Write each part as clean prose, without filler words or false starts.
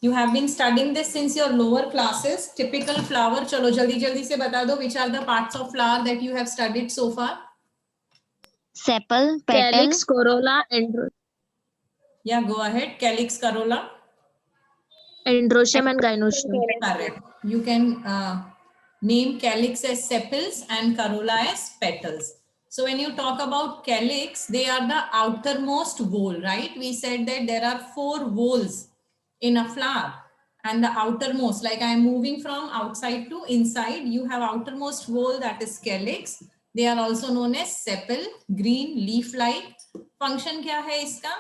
You have been studying this since your lower classes. Typical flower. चलो जल्दी जल्दी से बता दो which are the parts of flower that you have studied so far. Sepal, petal, Calyx, corolla, Yeah, go ahead. Calyx, corolla. androecium and gynoecium. Correct. You can name calyx as sepals and corolla as petals. So when you talk about calyx, they are the outermost whorl, right? We said that there are 4 whorls in a flower, and the outermost, like I am moving from outside to inside, you have outermost whorl, that is calyx. They are also known as sepal, green, leaf-like. Function क्या है इसका?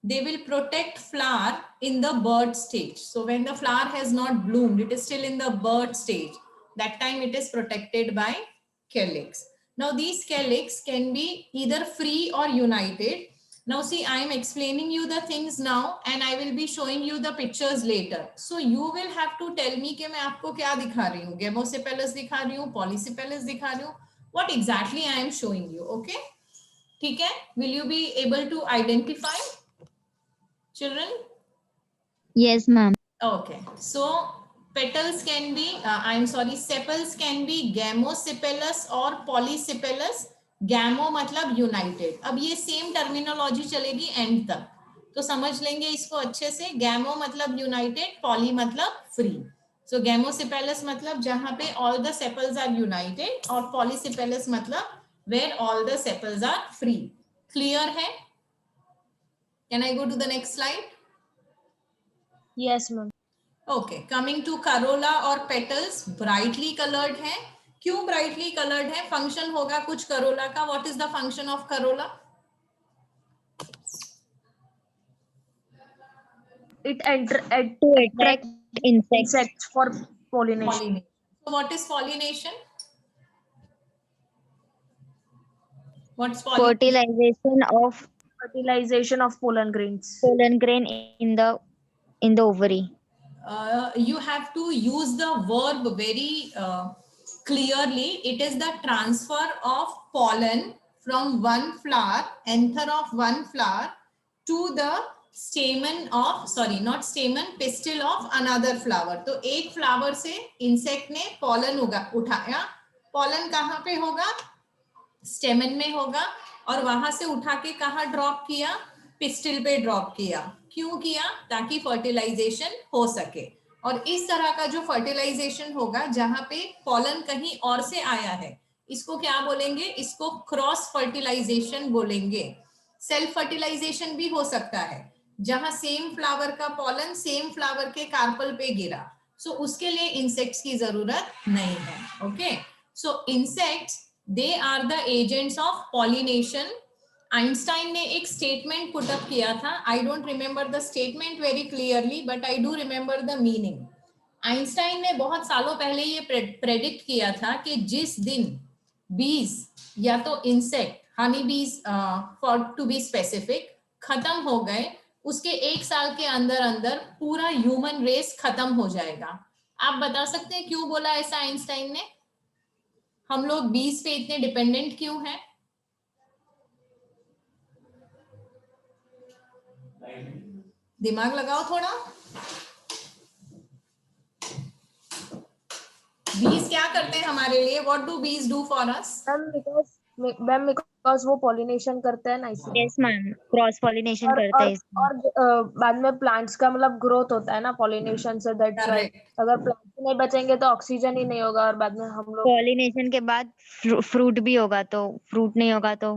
They will protect flower in the bud stage. So when the flower has not bloomed, it is still in the bud stage. That time it is protected by calyx. Now these calyx can be either free or united. Now see, I am explaining you the things now and I will be showing you the pictures later. So you will have to tell me कि मैं आपको क्या दिखा रही हूँ. Gamosepalous दिखा रही हूँ, Polysepalous दिखा रही हूँ. What exactly I am showing you, okay? ठीक है? Will you be able to identify? Children? yes ma'am. Okay. So petals can be, sepals can be gamosepalous or polysepalous. Gamo मतलब united. अब ये सेम टर्मिनोलॉजी चलेगी and तक, तो समझ लेंगे इसको अच्छे से. गैमो मतलब यूनाइटेड, पॉली मतलब फ्री. सो गैमोसेपेलस मतलब जहां पे all the sepals are united, और पॉलीसेपेलस मतलब where all the sepals are free. Clear है? Can I go to the next slide? Yes, ma'am. Okay, coming to corolla और petals. Brightly coloured है. क्यों brightly coloured है? Function होगा कुछ Corolla का. What is the function of Corolla? It To attract insects. insects for pollination. Pollination. So what is pollination? What's pollination? Fertilization of Pollen grains. pollen grain in the ovary. You have to use the verb very clearly. It is the transfer of pollen from one flower, anther of one flower, to the stamen of, sorry not stamen, pistil of another flower. तो एक flower से insect ने pollen उठाया. Pollen कहाँ पे होगा? स्टेमन में होगा, और वहां से उठा के कहाँ ड्रॉप किया? पिस्टिल पे ड्रॉप किया. क्यों किया? ताकि फर्टिलाइजेशन हो सके. और इस तरह का जो फर्टिलाइजेशन होगा जहां पे पॉलन कहीं और से आया है, इसको क्या बोलेंगे? इसको क्रॉस फर्टिलाइजेशन बोलेंगे. सेल्फ फर्टिलाइजेशन भी हो सकता है, जहां सेम फ्लावर का पॉलन सेम फ्लावर के कार्पल पे गिरा. सो उसके लिए इंसेक्ट्स की जरूरत नहीं है. Okay, so insects, they are the agents of pollination. Einstein ने एक स्टेटमेंट पुट अप किया था. I don't remember the statement very clearly, but I do remember the meaning. Einstein ने बहुत सालों पहले ये प्रेडिक्ट किया था कि जिस दिन बीज या तो इंसेक्ट, हनी बीज फॉर टू बी स्पेसिफिक, खत्म हो गए, उसके 1 साल के अंदर अंदर पूरा ह्यूमन रेस खत्म हो जाएगा. आप बता सकते हैं क्यों बोला ऐसा आइंस्टाइन ने? हम लोग बीज पे इतने डिपेंडेंट क्यों हैं? दिमाग लगाओ थोड़ा. बीज क्या करते हैं हमारे लिए? व्हाट डू बीज डू फॉर अस? Because वो pollination करते हैं ना, इसलिए. Yes ma'am. Cross pollination करते हैं इसमें. और बाद में plants का मतलब growth होता है ना pollination से. That's why. अगर plants ही नहीं बचेंगे तो ऑक्सीजन ही नहीं होगा, और बाद में हम लोग Pollination के बाद fruit भी होगा, तो fruit नहीं होगा तो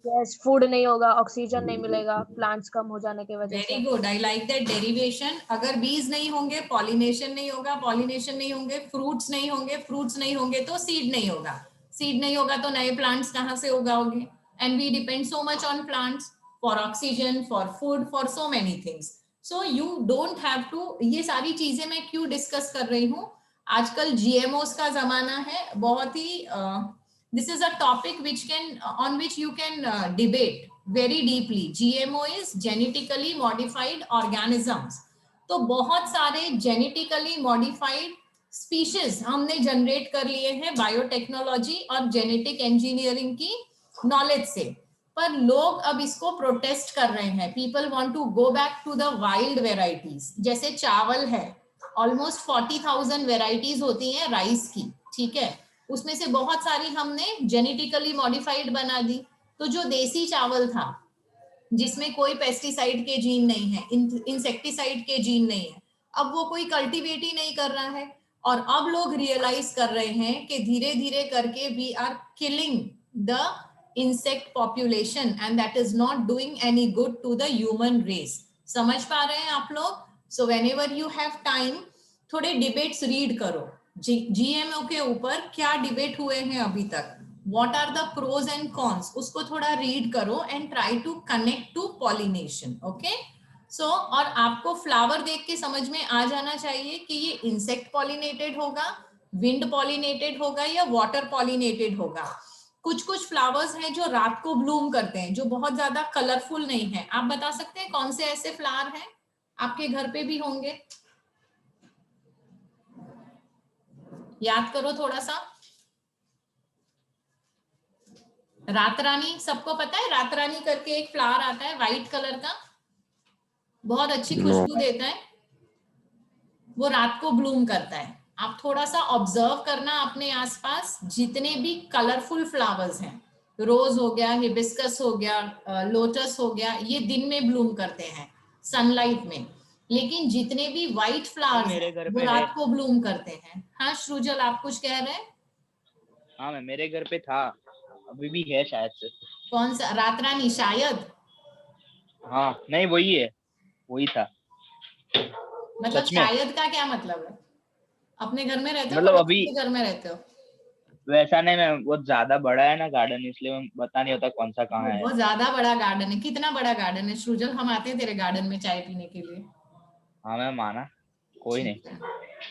yes, food नहीं होगा, ऑक्सीजन नहीं मिलेगा plants कम हो जाने की वजह से. Very good, I like that derivation. अगर बीज नहीं होंगे, पॉलिनेशन नहीं होगा, पॉलिनेशन नहीं होंगे, फ्रूट्स नहीं होंगे, फ्रूट्स नहीं होंगे तो सीड नहीं होगा, सीड नहीं होगा तो नए प्लांट्स कहाँ से उगाओगे? And we depend so much on plants for oxygen, for food, for so many things. So you don't have to. ये सारी चीजें मैं क्यों डिस्कस कर रही हूँ? आजकल जीएमओस का जमाना है. बहुत ही this is a topic which can on which you can debate very deeply. GMO is genetically modified organisms. तो बहुत सारे genetically modified species हमने जनरेट कर लिए हैं बायोटेक्नोलॉजी और जेनेटिक इंजीनियरिंग की नॉलेज से. पर लोग अब इसको प्रोटेस्ट कर रहे हैं. People want to go back to the wild varieties. जैसे चावल है, ऑलमोस्ट 40,000 वेराइटीज होती हैं राइस की, ठीक है. उसमें से बहुत सारी हमने जेनेटिकली मॉडिफाइड बना दी. तो जो देसी चावल था जिसमें कोई पेस्टिसाइड के जीन नहीं है, इंसेक्टिसाइड के जीन नहीं है, अब वो कोई कल्टीवेट ही नहीं कर रहा है. और अब लोग रियलाइज कर रहे हैं कि धीरे धीरे करके we are killing the insect population and that is not doing any good to the human race. समझ पा रहे हैं आप लोग? So whenever you have time, थोड़े डिबेट्स रीड करो. जीएमओ के ऊपर क्या डिबेट हुए हैं अभी तक, what are the pros and cons, उसको थोड़ा रीड करो and try to connect to pollination. okay, so और आपको फ्लावर देख के समझ में आ जाना चाहिए कि ये इंसेक्ट पॉलिनेटेड होगा, विंड पॉलिनेटेड होगा या वाटर पॉलिनेटेड होगा. कुछ कुछ फ्लावर्स हैं जो रात को ब्लूम करते हैं, जो बहुत ज्यादा कलरफुल नहीं है. आप बता सकते हैं कौन से ऐसे फ्लावर हैं? आपके घर पे भी होंगे, याद करो थोड़ा सा. रात रानी सबको पता है? रात रानी करके एक फ्लावर आता है व्हाइट कलर का, बहुत अच्छी खुशबू देता है, वो रात को ब्लूम करता है. आप थोड़ा सा ऑब्जर्व करना अपने आसपास, जितने भी कलरफुल फ्लावर्स हैं, रोज हो गया, हिबिस्कस हो गया, लोटस हो गया, ये दिन में ब्लूम करते हैं सनलाइट में. लेकिन जितने भी व्हाइट फ्लावर्स हैं वो रात को ब्लूम करते हैं. हाँ श्रुजल, आप कुछ कह रहे हैं? हाँ मैं, मेरे घर पे था, अभी भी है शायद से. कौन सा? रात रानी शायद. हाँ नहीं, वही है, वही था. मतलब सच में? शायद का क्या मतलब है? अपने घर में रहते हो, मतलब पड़ोसी अभी के घर में रहते हो? वैसा नहीं, मैं बहुत ज्यादा बड़ा है ना गार्डन, इसलिए मैं बता नहीं होता कौन सा कहाँ है. बहुत ज्यादा बड़ा गार्डन है. कितना बड़ा गार्डन है श्रुजल? हम आते हैं तेरे गार्डन में चाय पीने के लिए. हाँ मैं माना, कोई नहीं. ठीक है.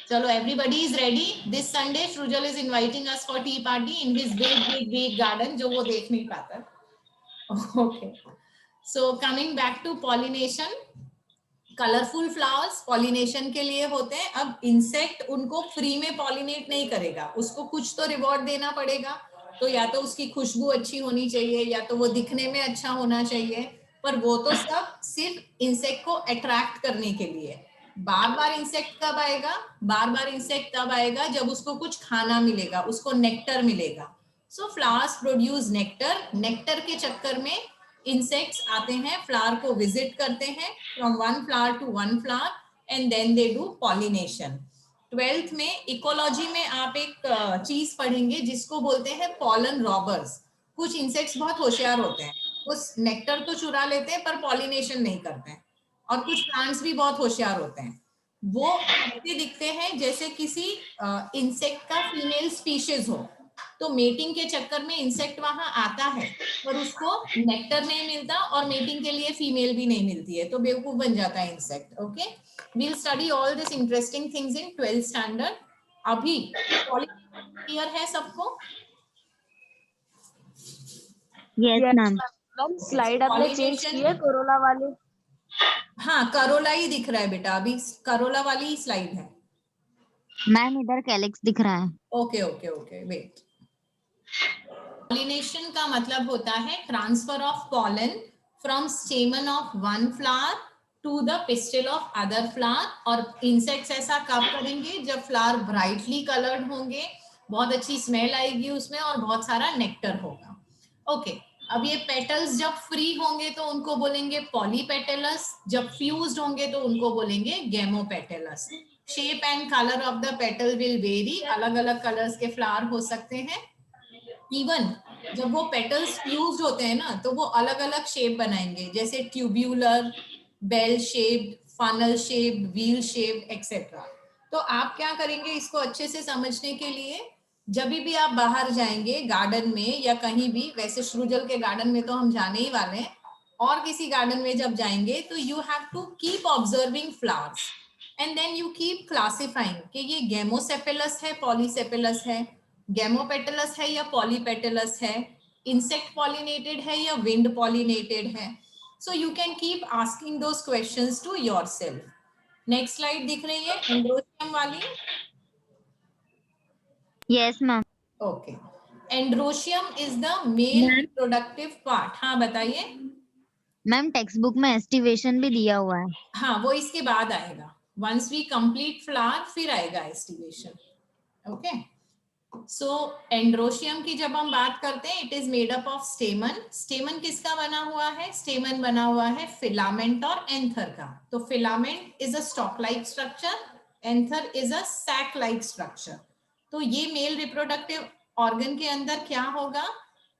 चलो, everybody is ready. This Sunday Shrujal is inviting us for tea party in his big big big garden, जो वो देख नहीं पाता. Okay, so coming back to pollination. Colourful flowers pollination के लिए होते हैं. अब इंसेक्ट उनको फ्री में पॉलिनेट नहीं करेगा, उसको कुछ तो रिवॉर्ड देना पड़ेगा. तो या तो उसकी खुशबू अच्छी होनी चाहिए, या तो वो दिखने में अच्छा होना चाहिए. पर वो तो सब सिर्फ इंसेक्ट को अट्रैक्ट करने के लिए. बार बार इंसेक्ट कब आएगा? बार बार इंसेक्ट तब आएगा जब उसको कुछ खाना मिलेगा, उसको नेक्टर मिलेगा. सो फ्लावर्स प्रोड्यूस नेक्टर. नेक्टर के चक्कर में इंसेक्ट्स आते हैं, फ्लावर को विजिट करते हैं, from one flower to one flower, and then they do pollination. 12th में इकोलॉजी में आप एक चीज पढ़ेंगे जिसको बोलते हैं पॉलन रॉबर्स. कुछ इंसेक्ट्स बहुत होशियार होते हैं, उस नेक्टर तो चुरा लेते हैं पर पॉलिनेशन नहीं करते हैं. और कुछ प्लांट्स भी बहुत होशियार होते हैं, वो ऐसे दिखते हैं जैसे किसी इंसेक्ट का फीमेल स्पीशीज हो. तो मेटिंग के चक्कर में इंसेक्ट वहां आता है, पर उसको नेक्टर नहीं मिलता और मेटिंग के लिए फीमेल भी नहीं मिलती है, तो बेवकूफ बन जाता है insect. Okay, we'll study all this interesting things in 12th standard. अभी क्लियर है सबको? Yes ma'am. मैम स्लाइड आपने चेंज की है कोरोना वाली? हाँ, करोला ही दिख रहा है बेटा, अभी करोला वाली ही स्लाइड है. मैम इधर कैलिक्स दिख रहा है. Okay okay okay, wait. Pollination का मतलब होता है transfer of pollen from stamen of one flower to the pistil of other flower. और इंसेक्ट्स ऐसा कब करेंगे? जब फ्लावर ब्राइटली कलर्ड होंगे, बहुत अच्छी स्मेल आएगी उसमें और बहुत सारा नेक्टर होगा. ओके, अब ये पेटल्स जब फ्री होंगे तो उनको बोलेंगे पॉलीपेटलस, जब फ्यूज्ड होंगे तो उनको बोलेंगे gamopetalous. Shape and colour of the petal will vary. अलग अलग कलर्स के फ्लावर हो सकते हैं. इवन जब वो पेटल्स फ्यूज्ड होते हैं ना, तो वो अलग अलग शेप बनाएंगे, जैसे tubular, bell shaped, funnel shaped, wheel shaped etcetera. तो आप क्या करेंगे इसको अच्छे से समझने के लिए? जब भी आप बाहर जाएंगे गार्डन में या कहीं भी, वैसे श्रुजल के गार्डन में तो हम जाने ही वाले हैं, और किसी गार्डन में जब जाएंगे तो you have to keep observing flowers and then you keep classifying कि ये गेमोसेपेलस है, पॉलीसेपेलस है, गेमोपेटलस है या पॉलीपेटलस है, इंसेक्ट पॉलिनेटेड है या विंड पॉलिनेटेड है. So you can keep asking those questions to yourself. Next slide दिख रही है एंड्रोशियम वाली? Yes ma'am. Okay, androecium is the male ma'am. Reproductive part. हाँ बताइए। मैम टेक्स्ट बुक में एस्टिवेशन भी दिया हुआ है। हाँ वो इसके बाद आएगा, वंस वी कंप्लीट फ्लावर फिर आएगा एस्टिवेशन। ओके, सो एंड्रोशियम की जब हम बात करते हैं, it is made up of स्टेमन। स्टेमन किसका बना हुआ है? स्टेमन बना हुआ है फिलामेंट और एंथर का। तो filament is a stalk like structure, anther is a sac like structure. तो ये मेल रिप्रोडक्टिव ऑर्गन के अंदर क्या होगा?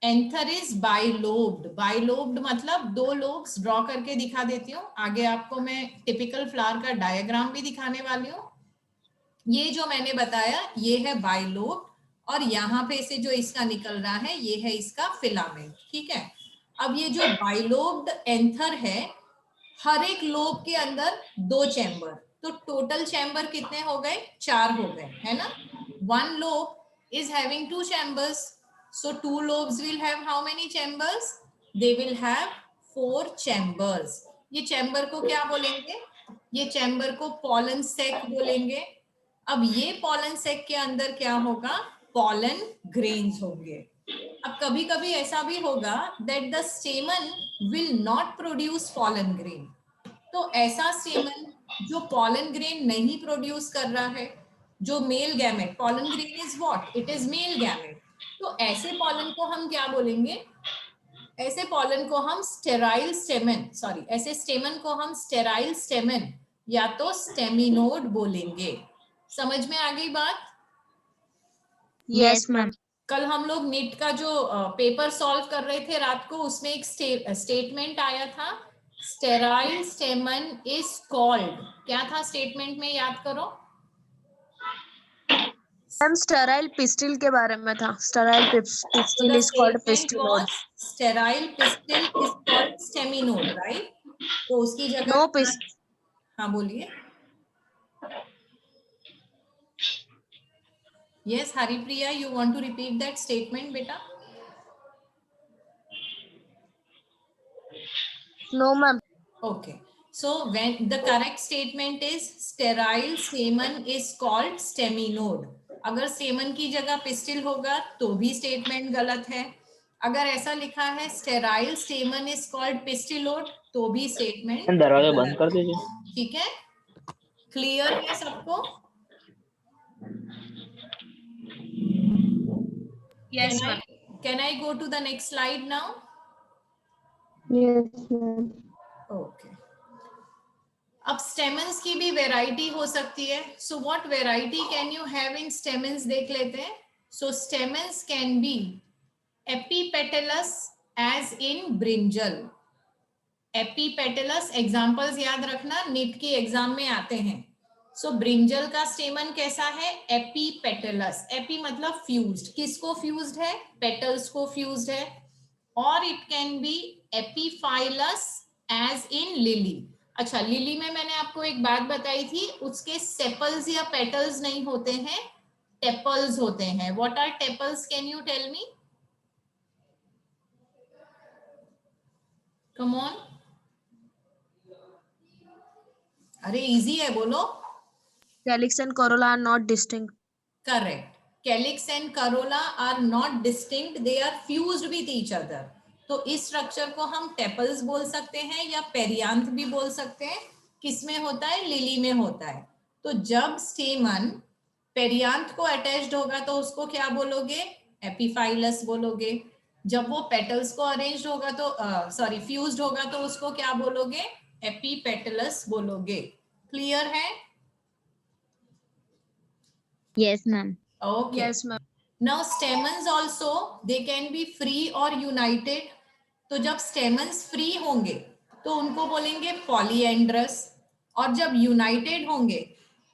Anther is bilobed. बाइलोब्ड मतलब दो लोब्स, ड्रॉ करके दिखा देती हूँ आगे आपको, मैं टिपिकल फ्लावर का डायग्राम भी दिखाने वाली हूँ। ये जो मैंने बताया ये है बाइलोब, और यहाँ पे से जो इसका निकल रहा है ये है इसका फिलामेंट। ठीक है, अब ये जो बाइलोब्ड एंथर है, हर एक लोब के अंदर दो चैम्बर, तो टोटल चैम्बर कितने हो गए? 4 हो गए, है ना। One lobe is having 2 chambers, so 2 lobes will have how many chambers? They will have 4 chambers. ये चैम्बर को क्या बोलेंगे? ये चैम्बर को पॉलन सेक बोलेंगे। अब ये पॉलन सेक के अंदर क्या होगा? पॉलन ग्रेन्स होंगे। अब कभी कभी ऐसा भी होगा that the स्टेमन will not produce pollen grain. तो ऐसा स्टेमन जो पॉलन ग्रेन नहीं प्रोड्यूस कर रहा है, जो male gamete, pollen grain is what? It is male gamete. तो ऐसे पॉलन को हम क्या बोलेंगे? ऐसे पॉलन को हम स्टेराइल स्टेमन, सॉरी ऐसे स्टेमन को हम स्टेराइल स्टेमन या तो स्टेमिनोड बोलेंगे। समझ में आ गई बात? Yes ma'am. कल हम लोग नीट का जो पेपर सॉल्व कर रहे थे रात को, उसमें एक स्टेटमेंट आया था, स्टेराइल स्टेमन इज कॉल्ड। क्या था स्टेटमेंट में? याद करो। मैम स्टेराइल पिस्टिल के बारे में था। Sterile So pistil the is called statement पिस्टिलोड। was sterile pistil is called steminode, right? तो उसकी जगह नो क्या? पिस्ट हाँ बोलिए। Yes, Haripriya, you want to repeat that statement, beta? No ma'am. Okay. So when the correct statement is sterile stamen is called steminode. अगर stamen की जगह pistil होगा तो भी statement गलत है। अगर ऐसा लिखा है sterile stamen is called pistillode तो भी statement दरवाजा बंद गलत कर है। दीजिए। ठीक है, क्लियर है सबको? Yes ma'am. Can I go to the next slide now? Yes ma'am. Okay. अब स्टेमन्स की भी वेराइटी हो सकती है। So what variety can you have in stamens देख लेते हैं। So stamens can be epipetalous as in brinjal. Epipetalous examples याद रखना, नीट की एग्जाम में आते हैं। सो ब्रिंजल का स्टेमन कैसा है? एपीपेटलस। एपी मतलब फ्यूज्ड, किसको फ्यूज्ड है? पेटल्स को फ्यूज्ड है। और it can be epiphyllous as in lily. अच्छा, लिली में मैंने आपको एक बात बताई थी, उसके सेपल्स या पेटल्स नहीं होते हैं, टेपल्स होते हैं। What are tepals? Can you tell me? Come on, अरे इजी है, बोलो। Calyx and corolla are not distinct. Correct, calyx and corolla are not distinct, they are fused with each other. तो इस स्ट्रक्चर को हम tepals बोल सकते हैं या पेरियांथ भी बोल सकते हैं। किसमें होता है? लिली में होता है। तो जब स्टेमन पेरियांथ को अटैच्ड होगा तो उसको क्या बोलोगे? एपीफाइलस बोलोगे। जब वो पेटल्स को अरेंज्ड होगा तो सॉरी फ्यूज्ड होगा तो उसको क्या बोलोगे? एपीपेटलस बोलोगे। क्लियर है? Yes ma'am. Okay. Yes ma'am. Now stamens also they can be free or united. तो जब stamens free होंगे तो उनको बोलेंगे polyandrous, और जब united होंगे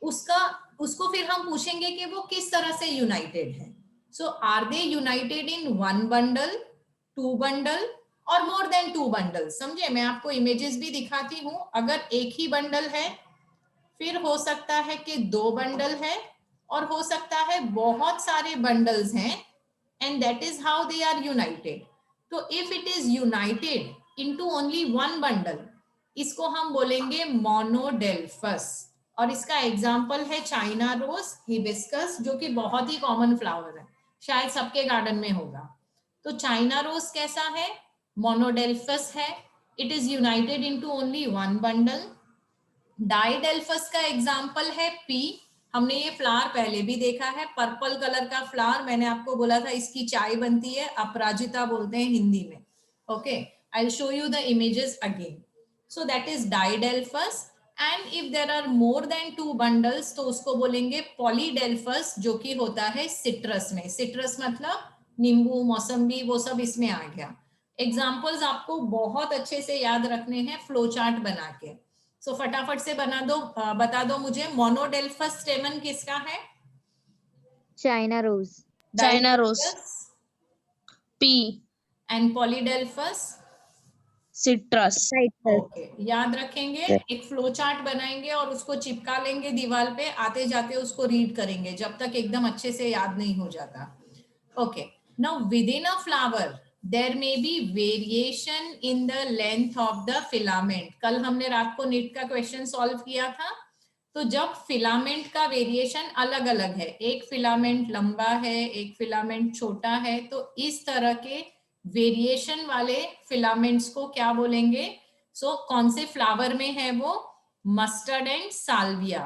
उसको फिर हम पूछेंगे कि वो किस तरह से united है। So are they united in one bundle, two bundle और more than two bundles? समझे? मैं आपको images भी दिखाती हूँ। अगर एक ही बंडल है, फिर हो सकता है कि 2 बंडल है, और हो सकता है बहुत सारे बंडल्स हैं, and that is how they are united. तो if it is united into only one bundle, इसको हम बोलेंगे मोनोडेल्फस। और इसका एग्जांपल है चाइना रोज, हिबिस्कस, जो कि बहुत ही कॉमन फ्लावर है। शायद सबके गार्डन में होगा। तो चाइना रोज कैसा है? मोनोडेल्फस है। It is united into only one bundle. Diadelphous का एग्जाम्पल है पी। हमने ये फ्लावर पहले भी देखा है, पर्पल कलर का फ्लावर, मैंने आपको बोला था इसकी चाय बनती है, अपराजिता बोलते हैं हिंदी में। Okay, I will show you the images again. So that is diadelphous. And if there are more than 2 bundles तो उसको बोलेंगे पॉलीडेल्फस, जो कि होता है सिट्रस में। सिट्रस मतलब नींबू, मौसम्बी, वो सब इसमें आ गया। एग्जाम्पल्स आपको बहुत अच्छे से याद रखने हैं फ्लो चार्ट बना के। सो फटाफट से बता दो मुझे, मोनोडेल्फस स्टेमन किसका है? China rose. China rose. Pea. And polyadelphous citrus. Okay, याद रखेंगे। एक फ्लो चार्ट बनाएंगे और उसको चिपका लेंगे दीवार पे, आते जाते उसको रीड करेंगे जब तक एकदम अच्छे से याद नहीं हो जाता। Okay, now with in a flower there may be variation in the length of the filament। कल हमने रात को नीट का क्वेश्चन सॉल्व किया था। तो जब फिलामेंट का वेरिएशन अलग अलग है, एक फिलामेंट लंबा है, एक फिलामेंट छोटा है, तो इस तरह के वेरिएशन वाले फिलामेंट्स को क्या बोलेंगे? कौन से फ्लावर में है वो? Mustard and Salvia.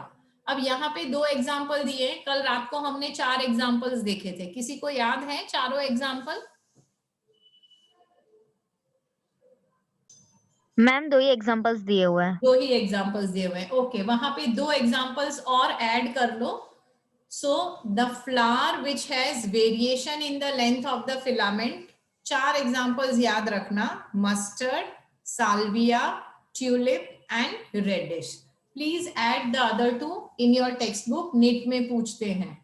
अब यहाँ पे 2 एग्जाम्पल दिए, कल रात को हमने 4 एग्जाम्पल्स देखे थे। किसी को याद है चारों एग्जाम्पल? मैम 2 ही एग्जांपल्स दिए हुए हैं। 2 ही एग्जाम्पल्स दिए हुए हैं। ओके, वहां पे 2 एग्जाम्पल्स और ऐड कर लो। So the flower which has variation in the length of the filament, 4 examples याद रखना, mustard, salvia, tulip and radish. Please add the other 2 in your text book, NEET में पूछते हैं।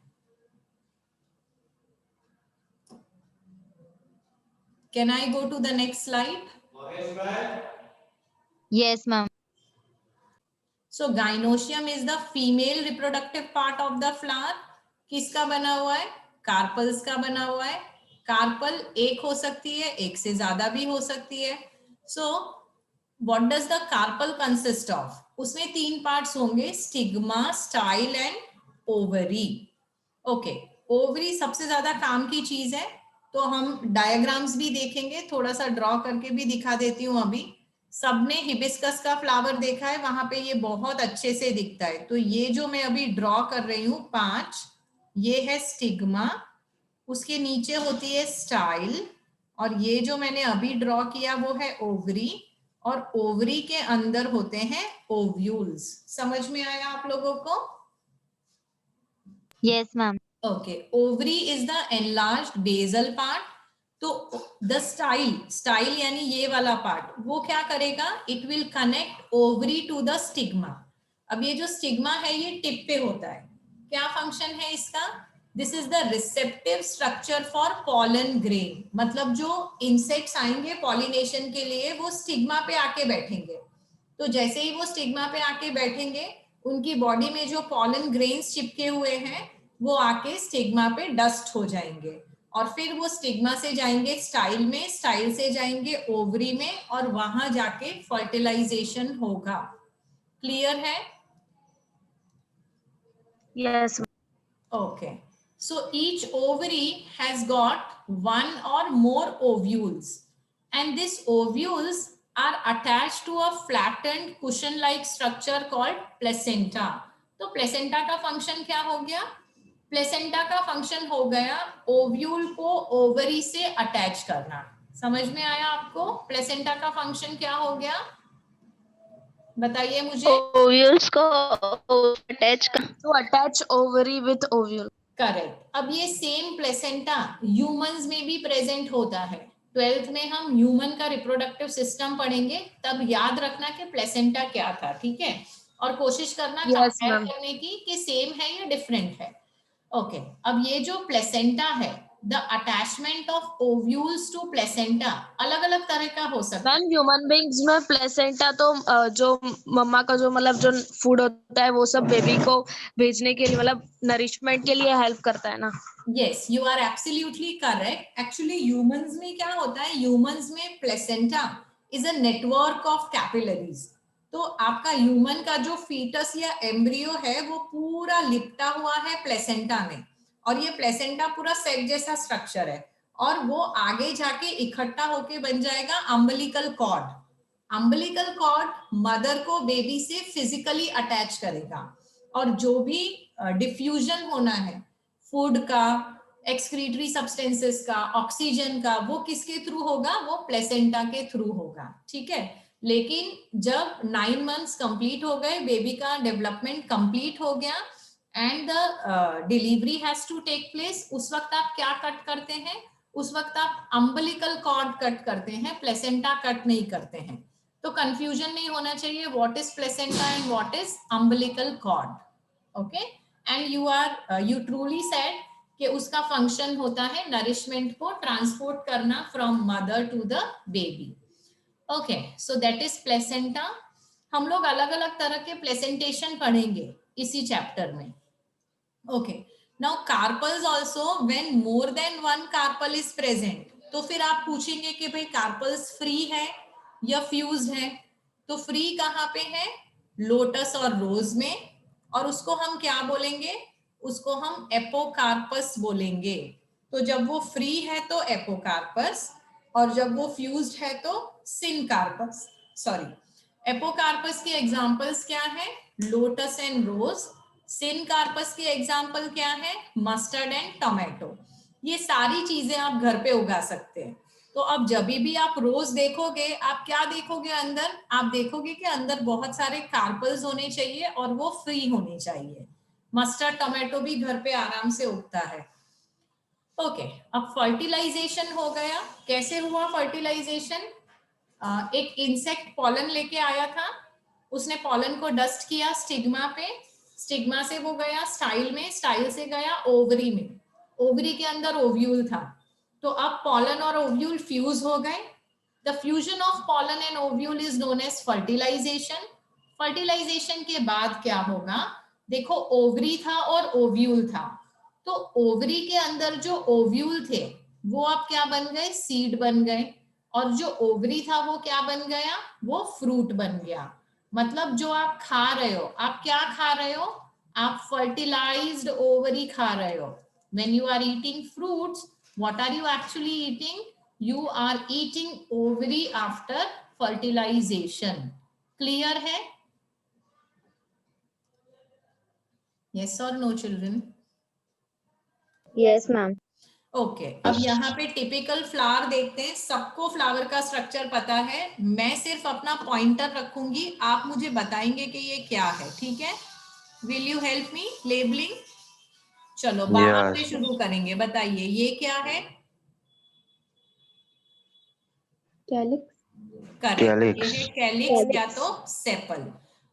Can I go to the next slide? Yes ma'am. So gynoecium is the female reproductive part of the flower। किसका बना हुआ है? Carpals का बना हुआ है। कार्पल एक हो सकती है, एक से ज्यादा भी हो सकती है। So what does the carpel consist of? उसमें 3 पार्ट्स होंगे, stigma, style and ovary. Okay, ovary सबसे ज्यादा काम की चीज है, तो हम डायग्राम्स भी देखेंगे, थोड़ा सा ड्रॉ करके भी दिखा देती हूँ। अभी सबने हिबिस्कस का फ्लावर देखा है, वहां पे ये बहुत अच्छे से दिखता है। तो ये जो मैं अभी ड्रॉ कर रही हूँ 5, ये है स्टिग्मा, उसके नीचे होती है स्टाइल, और ये जो मैंने अभी ड्रॉ किया वो है ओवरी, और ओवरी के अंदर होते हैं ओव्यूल्स। समझ में आया आप लोगों को? Yes ma'am. Okay, ovary is the enlarged basal part. तो द स्टाइल यानी ये वाला पार्ट, वो क्या करेगा? It will connect ovary to the stigma. अब ये जो स्टिग्मा है ये टिप पे होता है। क्या फंक्शन है इसका? This is the receptive structure for pollen grain. मतलब जो इंसेक्ट्स आएंगे पॉलिनेशन के लिए, वो स्टिग्मा पे आके बैठेंगे। तो जैसे ही वो स्टिग्मा पे आके बैठेंगे, उनकी बॉडी में जो पॉलन ग्रेन्स चिपके हुए हैं वो आके स्टिग्मा पे डस्ट हो जाएंगे, और फिर वो स्टिग्मा से जाएंगे स्टाइल में, स्टाइल से जाएंगे ओवरी में, और वहां जाके फर्टिलाइजेशन होगा। क्लियर है? Yes. Okay, so each ovary has got 1 or more ovules, and these ovules are attached to a flattened cushion like structure called placenta। तो प्लेसेंटा का फंक्शन क्या हो गया? प्लेसेंटा का फंक्शन हो गया ओव्यूल को ओवरी से अटैच करना। समझ में आया आपको? प्लेसेंटा का फंक्शन क्या हो गया, बताइए मुझे। ओव्यूल्स को अटैच कर। To attach ovary with ovule. Correct. अब ये सेम प्लेसेंटा ह्यूमंस में भी प्रेजेंट होता है। 12th में हम ह्यूमन का रिप्रोडक्टिव सिस्टम पढ़ेंगे, तब याद रखना कि प्लेसेंटा क्या था, ठीक है? और कोशिश करना Yes, कंपेयर ma'am. करने की कि सेम है या डिफरेंट है। ओके, अब ये जो प्लेसेंटा है, the attachment of ovules to placenta अलग अलग तरह का हो सकता है। मैम ह्यूमन बींग्स में प्लेसेंटा तो जो मम्मा का जो मतलब जो फूड होता है वो सब बेबी को भेजने के लिए मतलब नरिशमेंट के लिए हेल्प करता है ना। Yes, you are absolutely correct. Actually humans में क्या होता है, ह्यूमंस में placenta is a network of capillaries. तो आपका ह्यूमन का जो फीटस या एम्ब्रियो है वो पूरा लिपटा हुआ है प्लेसेंटा में, और ये प्लेसेंटा पूरा सेक जैसा स्ट्रक्चर है, और वो आगे जाके इकट्ठा होके बन जाएगा umbilical cord. Umbilical cord mother को बेबी से फिजिकली अटैच करेगा, और जो भी डिफ्यूजन होना है फूड का, एक्सक्रीटरी सब्सटेंसेस का, ऑक्सीजन का, वो किसके थ्रू होगा? वो प्लेसेंटा के थ्रू होगा, ठीक है। लेकिन जब 9 मंथ्स कंप्लीट हो गए, बेबी का डेवलपमेंट कंप्लीट हो गया and the delivery has to take place, उस वक्त आप क्या कट करते हैं? उस वक्त आप अम्बिलिकल कॉर्ड कट करते हैं, प्लेसेंटा कट नहीं करते हैं। तो कंफ्यूजन नहीं होना चाहिए, what is placenta and what is umbilical cord, okay. And you truly said कि उसका फंक्शन होता है नरिशमेंट को ट्रांसपोर्ट करना from mother to the baby, okay. So that is placenta. हम लोग अलग अलग तरह के प्लेसेंटेशन पढ़ेंगे इसी चैप्टर में, okay. Now carpels also, when more than one carpel is present, तो फिर आप पूछेंगे कि भाई कार्पल्स फ्री है या फ्यूज्ड है? तो फ्री कहाँ पे है? लोटस और रोज में, और उसको हम क्या बोलेंगे? उसको हम एपोकार्पस बोलेंगे। तो जब वो फ्री है तो एपोकार्पस, और जब वो फ्यूज्ड है तो सिनकार्पस, सॉरी। एपोकार्पस के एग्जांपल्स क्या है? Lotus and rose. सिनकार्पस के एग्जांपल क्या है? Mustard and tomato. ये सारी चीजें आप घर पे उगा सकते हैं। तो अब जब भी आप रोज देखोगे, आप क्या देखोगे अंदर? आप देखोगे कि अंदर बहुत सारे कार्पल्स होने चाहिए और वो फ्री होने चाहिए। मस्टर्ड टोमेटो भी घर पे आराम से उगता है, ओके। अब फर्टिलाइजेशन हो गया। कैसे हुआ फर्टिलाइजेशन? एक इंसेक्ट पॉलन लेके आया था, उसने पॉलन को डस्ट किया स्टिग्मा पे, स्टिग्मा से वो गया स्टाइल में, स्टाइल से गया ओवरी में, ओवरी के अंदर ओव्यूल था। तो अब पॉलन और ओव्यूल फ्यूज हो गए। The fusion of pollen and ovule is known as fertilisation. Fertilisation के बाद क्या होगा? देखो, ओवरी था और ओव्यूल था, तो ओवरी के अंदर जो ओव्यूल थे वो अब क्या बन गए? सीड बन गए, और जो ओवरी था वो क्या बन गया? वो फ्रूट बन गया। मतलब जो आप खा रहे हो, आप क्या खा रहे हो? आप फर्टिलाइज्ड ओवरी खा रहे हो। when you are eating fruits, what are you actually eating? You are eating ovary after fertilization. Clear है? Yes or no, children? Yes, ma'am. Okay, अब यहाँ पे टिपिकल फ्लावर देखते हैं। सबको फ्लावर का स्ट्रक्चर पता है, मैं सिर्फ अपना पॉइंटर रखूंगी, आप मुझे बताएंगे कि ये क्या है, ठीक है? Will you help me labelling? चलो बाहर से शुरू करेंगे, बताइए ये क्या है? कैलिक्स। करेक्ट, ये है कैलिक्स या तो सेपल।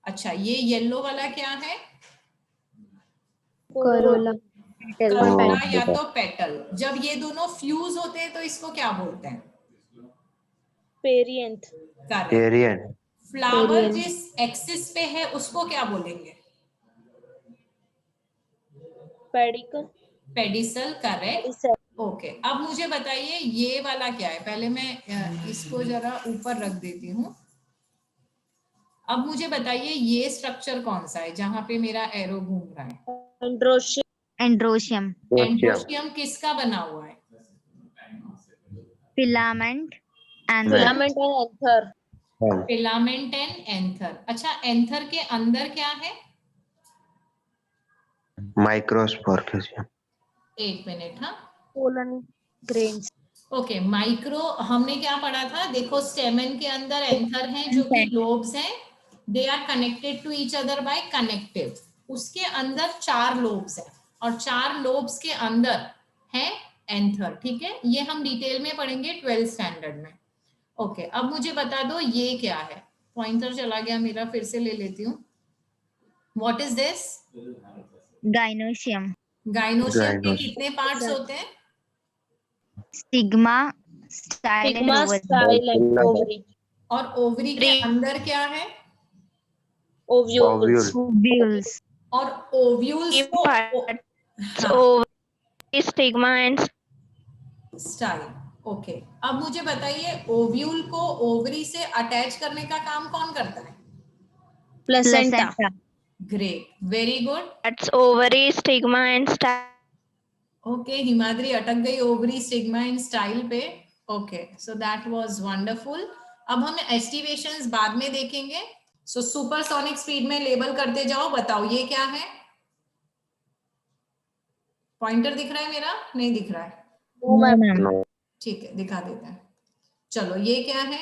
अच्छा, ये येलो वाला क्या है? कोरोला। करोला या तो पेटल। जब ये दोनों फ्यूज होते हैं तो इसको क्या बोलते हैं? पेरियंथ। करेक्ट। फ्लावर जिस एक्सिस पे है उसको क्या बोलेंगे? पेडिकल। Pedicel, correct. ओके, अब मुझे बताइए ये वाला क्या है? पहले मैं इसको जरा ऊपर रख देती हूँ। अब मुझे बताइए ये स्ट्रक्चर कौन सा है जहां पे मेरा एरो घूम रहा है? एंड्रोशियम। एंड्रोशियम। एंड्रोशियम किसका बना हुआ है? फिलामेंट एंड फिलामेंट और एंथर। Filament and anther. अच्छा, एंथर के अंदर क्या है? माइक्रोस्पोर। एक मिनट, हाँ। Pollen grains. ओके, माइक्रो हमने क्या पढ़ा था? देखो, स्टेमन के अंदर एंथर हैं जो कि लोब्स हैं, they are connected to each other by connective. उसके अंदर 4 लोब्स हैं और 4 लोब्स के अंदर है एंथर, ठीक है? ये हम डिटेल में पढ़ेंगे 12th स्टैंडर्ड में। ओके, अब मुझे बता दो ये क्या है? पॉइंटर चला गया मेरा, फिर से ले लेती हूँ। What is this? Gynoecium. Gynoecium के कितने पार्ट्स होते हैं? Stigma, style and style and ovary. और ओवरी के अंदर क्या है? ओव्यूल्स। ओव्यूल्स। और ओव्यूल्स को स्टिग्मा एंड स्टाइल। ओके, अब मुझे बताइए ओव्यूल को ओवरी से अटैच करने का काम कौन करता है? Placenta. Great, very good. that's ovary, stigma and style. Okay, Himadri अटक गई ओवरी सिग्मा इन स्टाइल पे। Okay, so that was wonderful. अब हम एस्टिवेशंस बाद में देखेंगे। सो सुपरसोनिक स्पीड में लेबल करते जाओ, बताओ ये क्या है? पॉइंटर दिख रहा है मेरा? नहीं दिख रहा है? No, ma'am. ठीक है, दिखा देते हैं। चलो, ये क्या है?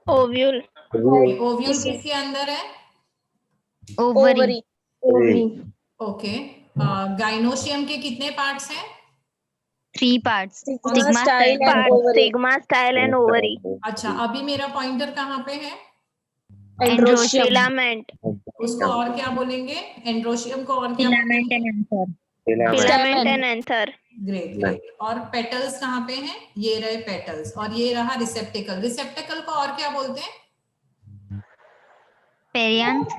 ओव्यूल। ओव्यूल किसके अंदर है? ओवरी। Ovary. ओके, गाइनोशियम के कितने पार्ट्स हैं? 3 parts. Sigma, Sigma, style style, and ovary. Sigma style and ovary. अच्छा, अभी मेरा पॉइंटर कहाँ पे है? Androecium. फिलामेंट। उसको और क्या बोलेंगे? एंड्रोशियम को और क्या filament बोलेंगे? and anther. Filament Stamen. And anther. Great great. और पेटल्स कहाँ पे हैं? ये रहे पेटल्स, और ये रहा रिसेप्टिकल। रिसेप्टिकल को और क्या बोलते हैं? Perianth.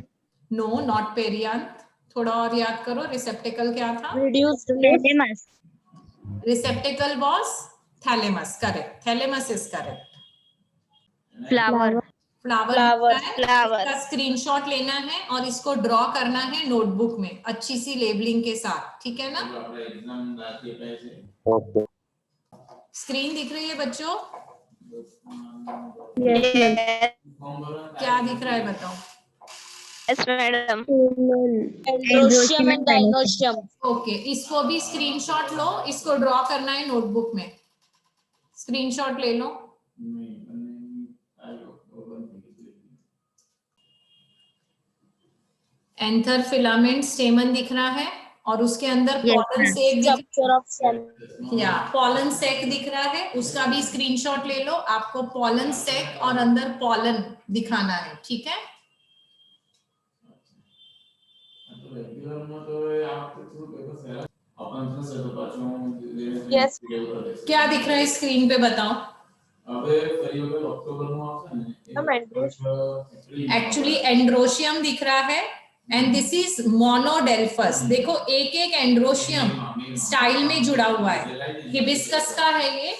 No, not perianth. थोड़ा और याद करो, रिसेप्टिकल क्या था? Reduced leaf. Thalamus. रिसेप्टिकल was thalamus, correct. Thalamus is correct. Flower. Flower Flower. है, Flower. इसका स्क्रीनशॉट लेना है और इसको ड्रॉ करना है नोटबुक में अच्छी सी लेबलिंग के साथ, ठीक है ना? स्क्रीन दिख रही है बच्चों? क्या दिख रहा है बताओ? Yes madam. Androecium and gynoecium. Okay, इसको भी स्क्रीनशॉट लो, इसको ड्रॉ करना है नोटबुक में। स्क्रीनशॉट ले लो। एंथर, फिलामेंट, स्टेमन दिख रहा है, और उसके अंदर Yes, पॉलन ma'am. सेक दिख Structure of cell. या पॉलन सेक दिख रहा है, उसका भी स्क्रीनशॉट ले लो। आपको पॉलन सेक और अंदर पॉलन दिखाना है, ठीक है? Yes. क्या दिख रहा है स्क्रीन पे बताओ? Ma'am, Androecium. एक्चुअली एंड्रोशियम दिख रहा है, एंड दिस इज मोनोडेल्फस। देखो, एक एक एंड्रोशियम स्टाइल में जुड़ा हुआ है, हिबिस्कस का है ये,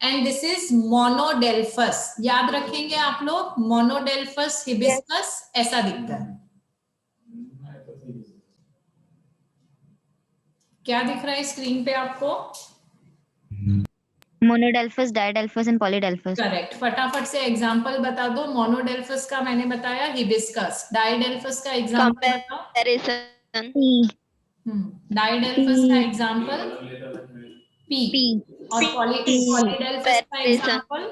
एंड दिस इज मोनोडेल्फस। याद रखेंगे आप लोग, मोनोडेल्फस हिबिस्कस ऐसा दिखता है। क्या दिख रहा है स्क्रीन पे आपको? Monodelphous, didelphous and polydelphous. Correct. फटाफट से एग्जांपल बता दो। मोनोडेल्फस का मैंने बताया हिबिस्कस, डाइडेल्फस का एग्जांपल बताओ। कंपैरिजन। डाइडेल्फस का एग्जांपल पी, P. और पॉलीडेल्फस का एग्जांपल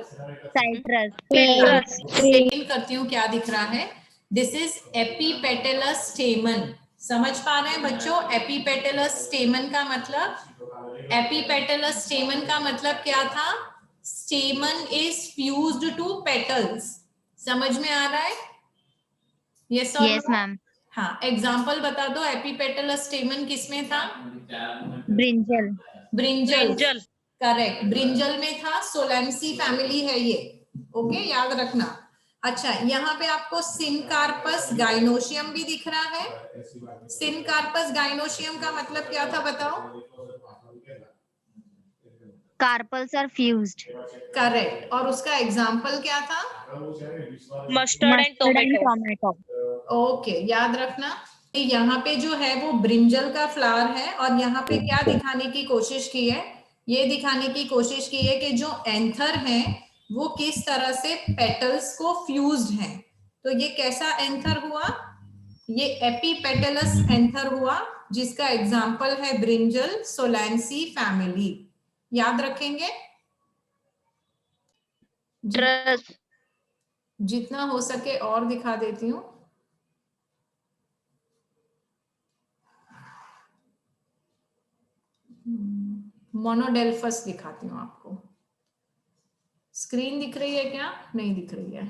Citrus. एक्सप्लेन करती हूँ क्या दिख रहा है। This is epipetalous स्टेमन। समझ पा रहे हैं बच्चों? एपीपेटलस स्टेमन का मतलब, एपीपेटलस स्टेमन का मतलब क्या था? Stamen is fused to petals. समझ में आ रहा है? यस और Yes, नो? ma'am. हाँ, एग्जांपल बता दो। एपीपेटलस स्टेमन किसमें था? Brinjal. Brinjal, correct. ब्रिंजल में था, सोलैंसी फैमिली है ये। ओके, याद रखना। अच्छा, यहाँ पे आपको सिनकार्पस गाइनोशियम भी दिख रहा है। सिनकार्पस गाइनोशियम का मतलब क्या था बताओ? Carpels are fused. करेक्ट। और उसका एग्जाम्पल क्या था? Mustard and tomato. ओके, याद रखना। यहाँ पे जो है वो ब्रिंजल का फ्लावर है, और यहाँ पे क्या दिखाने की कोशिश की है? ये दिखाने की कोशिश की है कि जो एंथर है वो किस तरह से पेटल्स को फ्यूज्ड हैं। तो ये कैसा एंथर हुआ? ये एपीपेटलस एंथर हुआ, जिसका एग्जाम्पल है ब्रिंजल, सोलैंसी फैमिली। याद रखेंगे? ट्रस। जितना हो सके और दिखा देती हूँ। मोनोडेल्फस दिखाती हूँ आपको। स्क्रीन दिख रही है क्या? नहीं दिख रही है।